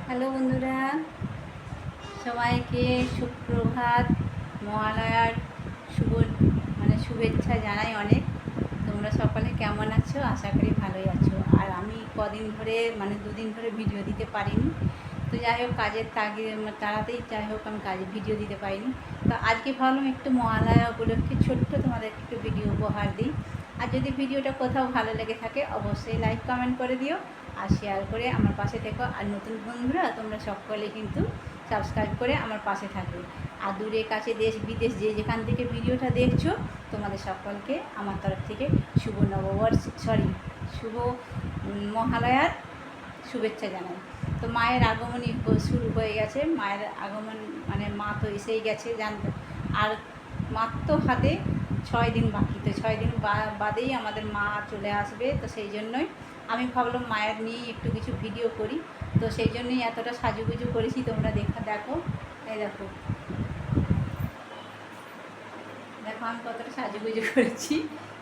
Hello বন্ধুরা, সবাইকে সুপ্রভাত। মহালয়ার শুভ শুভেচ্ছা জানাই অনেক। তোমরা সকলে কেমন আছো? আশা করি ভালোই আছো। আর আমি কদিন ধরে দুদিন ধরে ভিডিও দিতে পারিনি। তো যাই হোক, কাজের তাড়াতেই যাই হোক আমি ভিডিও দিতে পারিনি। তো আজকে ভাবলাম একটু মহালয়া উপলক্ষে ছোট্ট তোমাদের একটু ভিডিও উপহার দিই। আর যদি ভিডিওটা কোথাও ভালো লেগে থাকে অবশ্যই লাইক কমেন্ট করে দিও আর শেয়ার করে আমার পাশে থেকো। আর নতুন বন্ধুরা তোমরা সকলে কিন্তু সাবস্ক্রাইব করে আমার পাশে থাকবে। আর দূরে কাছে দেশ বিদেশ যে যেখান থেকে ভিডিওটা দেখছো তোমাদের সকলকে আমার তরফ থেকে শুভ মহালয়ার শুভেচ্ছা জানাই। তো মায়ের আগমনই শুরু হয়ে গেছে। মায়ের আগমন মা তো এসেই গেছে জানতে। আর মাত্র হাতে 6 দিন বাকি। তো 6 দিন বাদেই আমাদের মা চলে আসবে। তো সেই জন্যই আমি ভাবলাম মায়ের নিয়েই একটু কিছু ভিডিও করি। তো সেই জন্যই এতটা সাজুগুজু করেছি। তোমরা দেখো, এই দেখো দেখো আমি কতটা সাজুগুজু করেছি।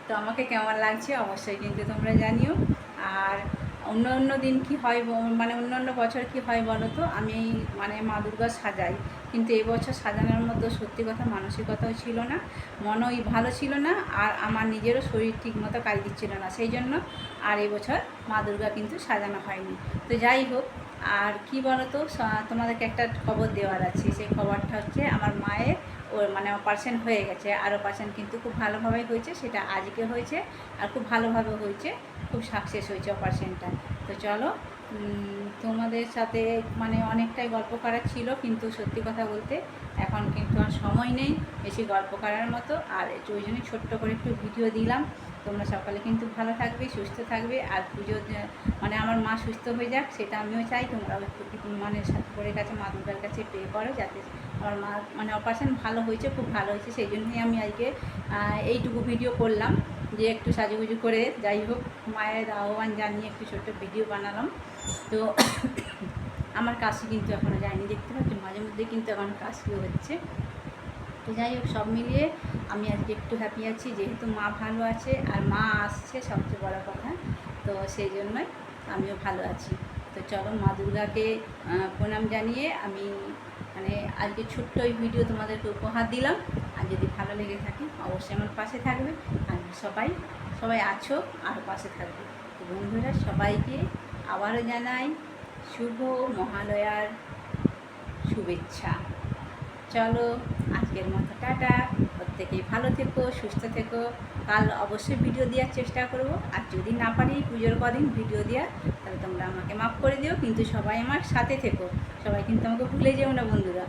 তো আমাকে কেমন লাগছে অবশ্যই কিন্তু তোমরা জানিও। আর অন্য দিন কি হয়, অন্য বছর কি হয় বলো তো, আমি মা দুর্গা সাজাই, কিন্তু এই বছর সাজানোর মতো সত্যি কথা মানসিকতাও ছিল না, মনই ভালো ছিল না, আর আমার নিজেরও শরীর ঠিক মতো কাজ দিচ্ছিল না। সেই জন্য আর এই বছর মা দুর্গা কিন্তু সাজানো হয়নি। তো যাই হোক, আর কি বলো তো, তোমাদেরকে একটা খবর দেওয়ার আছে। সেই খবরটা হচ্ছে আমার মায়ের ওর অপারেশন হয়ে গেছে। আর অপারেশন কিন্তু খুব ভালোভাবেই হয়েছে। সেটা আজকে হয়েছে আর খুব ভালোভাবে হয়েছে, খুব সাকসেস হয়েছে অপারেশনটা। তো চলো, তোমাদের সাথে অনেকটাই গল্প করার ছিল, কিন্তু সত্যি কথা বলতে এখন কিন্তু আর সময় নেই বেশি গল্প করার মতো। আর ওই জন্যই ছোট্ট করে একটু ভিডিও দিলাম। তোমরা সকালে কিন্তু ভালো থাকবে, সুস্থ থাকবে। আর পুজো আমার মা সুস্থ হয়ে যাক, সেটা আমিও চাই। তোমরাও একটু ঠাকুরের কাছে, মা দুর্গার কাছে প্রে করো যাতে আমার মা অপারেশন ভালো হয়েছে, খুব ভালো হয়েছে। সেই জন্যই আমি আজকে এইটুকু ভিডিও করলাম, যে একটু সাজুগুজু করে যাই হোক মায়ের আহ্বান জানিয়ে একটু ছোট্ট ভিডিও বানালাম। তো আমার কাশি কিন্তু এখনও যায়নি, দেখতে পাচ্ছি মাঝে মধ্যে কিন্তু এখন কাশিও হচ্ছে। তো যাই হোক, সব মিলিয়ে আমি আজকে একটু হ্যাপি আছি, যেহেতু মা ভালো আছে আর মা আসছে, সবচেয়ে বড় কথা। তো সেই জন্যই আমিও ভালো আছি। তো চলো, মা দুর্গাকে প্রণাম জানিয়ে আমি আজকে ছোট্ট ওই ভিডিও তোমাদেরকে উপহার দিলাম। আর যদি ভালো লেগে থাকে অবশ্যই আমার পাশে থাকবে। আর সবাই আছো, আরও পাশে থাকবে। তো বন্ধুরা, সবাইকে আবারও জানাই শুভ মহালয়ার শুভেচ্ছা। চলো, আজকের মতো টাটা। প্রত্যেকেই ভালো থেকো, সুস্থ থেকো। কাল অবশ্যই ভিডিও দেওয়ার চেষ্টা করব। আর যদি না পারি পুজোর কদিন ভিডিও দেওয়া, তাহলে তোমরা আমাকে মাফ করে দিও। কিন্তু সবাই আমার সাথে থেকো, সবাই কিন্তু আমাকে ভুলে যেও না বন্ধুরা।